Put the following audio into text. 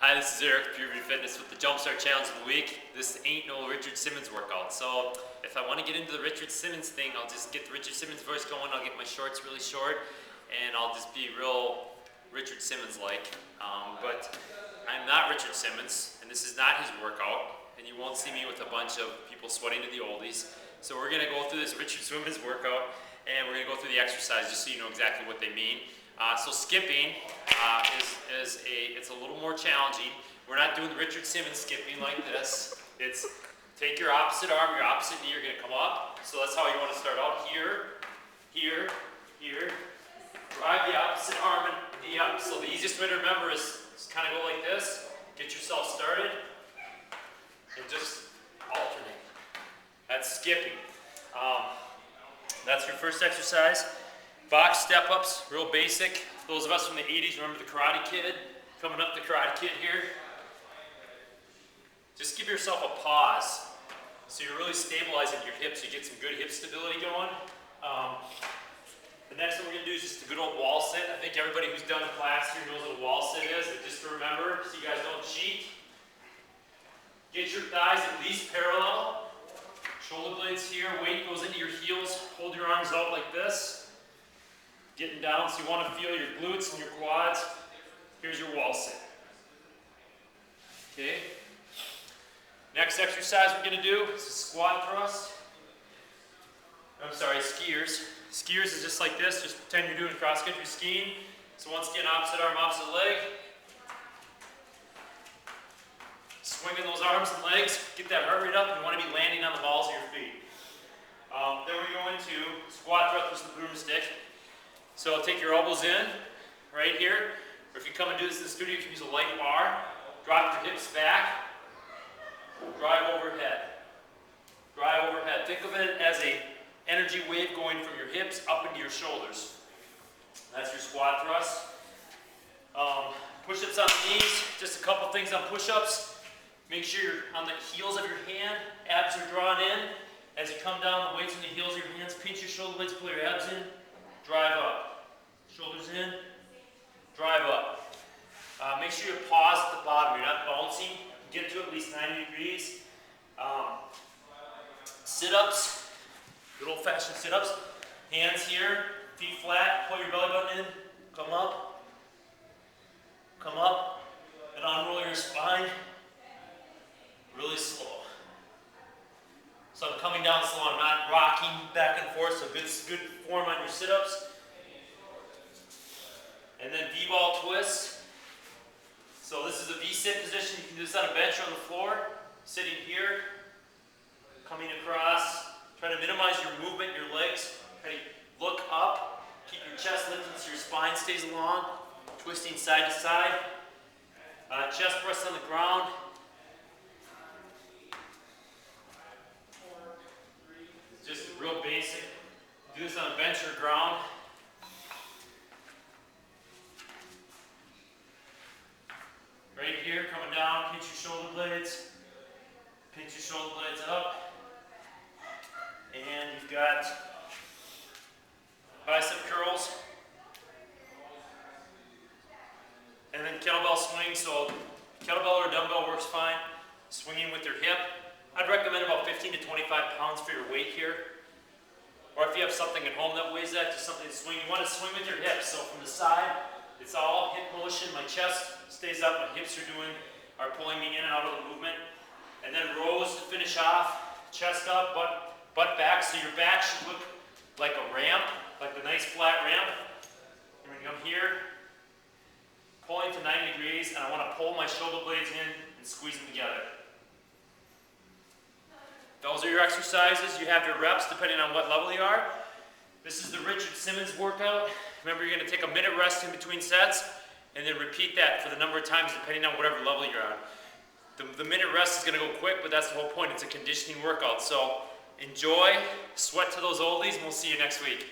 Hi, this is Eric, Pure Beauty Fitness with the Jumpstart Challenge of the Week. This ain't no Richard Simmons workout. So if I want to get into the Richard Simmons thing, I'll just get the Richard Simmons voice going. I'll get my shorts really short, and I'll just be real Richard Simmons-like. But I'm not Richard Simmons, and this is not his workout. And you won't see me with a bunch of people sweating to the oldies. So we're going to go through this Richard Simmons workout, and we're going to go through the exercise just so you know exactly what they mean. So skipping it's a little more challenging. We're not doing the Richard Simmons skipping like this. It's take your opposite arm, your opposite knee, you're going to come up. So that's how you want to start out. Here, here, here. Drive the opposite arm and knee up. So the easiest way to remember is kind of go like this. Get yourself started and just alternate. That's skipping. That's your first exercise. Box step-ups, real basic. Those of us from the 80s remember the Karate Kid. Coming up, the Karate Kid here. Just give yourself a pause so you're really stabilizing your hips. You get some good hip stability going. The next one we're going to do is just a good old wall sit. I think everybody who's done class here knows what a wall sit is. But just to remember, so you guys don't cheat. Get your thighs at least parallel. Shoulder blades here. Weight goes into your heels. Hold your arms out like this. Getting down, so you want to feel your glutes and your quads. Here's your wall sit. Okay. Next exercise we're going to do is a squat thrust. I'm sorry, skiers. Skiers is just like this. Just pretend you're doing cross-country skiing. So once again, opposite arm, opposite leg. Swinging those arms and legs. Get that heart rate up. You want to be landing on the balls of your feet. Then we go into squat thrust with the broomstick. So take your elbows in, right here. Or if you come and do this in the studio, you can use a light bar. Drop your hips back. Drive overhead. Drive overhead. Think of it as an energy wave going from your hips up into your shoulders. That's your squat thrust. Push-ups on the knees. Just a couple things on push-ups. Make sure you're on the heels of your hand. Abs are drawn in. As you come down, the weight's in the heels of your hands. Pinch your shoulder blades, pull your abs in. Drive up. Shoulders in. Drive up. Make sure you pause at the bottom. You're not bouncing. Get to at least 90 degrees. Sit-ups. Good old-fashioned sit-ups. Hands here. Feet flat. Pull your belly button in. Come up. Come up. And unroll your spine. Really slow. So I'm coming down slow. I'm not rocking back and forth. So good form on your sit-ups. And then V-ball twist. So this is a V-sit position. You can do this on a bench or on the floor. Sitting here. Coming across. Try to minimize your movement, your legs. Try to look up. Keep your chest lifted so your spine stays long. Twisting side to side. Chest press on the ground. Just real basic. Do this on a bench or ground. Right here, coming down, pinch your shoulder blades. Pinch your shoulder blades up. And you've got bicep curls. And then kettlebell swing. So kettlebell or dumbbell works fine. Swinging with your hip. I'd recommend about 15 to 25 pounds for your weight here. Or if you have something at home that weighs that, just something to swing. You want to swing with your hips. So from the side, it's all hip motion. My chest stays up. My hips are pulling me in and out of the movement. And then rows to finish off. Chest up, butt back. So your back should look like a ramp, like a nice flat ramp. And when you come here, pulling to 90 degrees, and I want to pull my shoulder blades in and squeeze them together. Those are your exercises. You have your reps depending on what level you are. This is the Richard Simmons workout. Remember, you're going to take a minute rest in between sets and then repeat that for the number of times depending on whatever level you're on. The minute rest is going to go quick, but that's the whole point. It's a conditioning workout. So enjoy, sweat to those oldies, and we'll see you next week.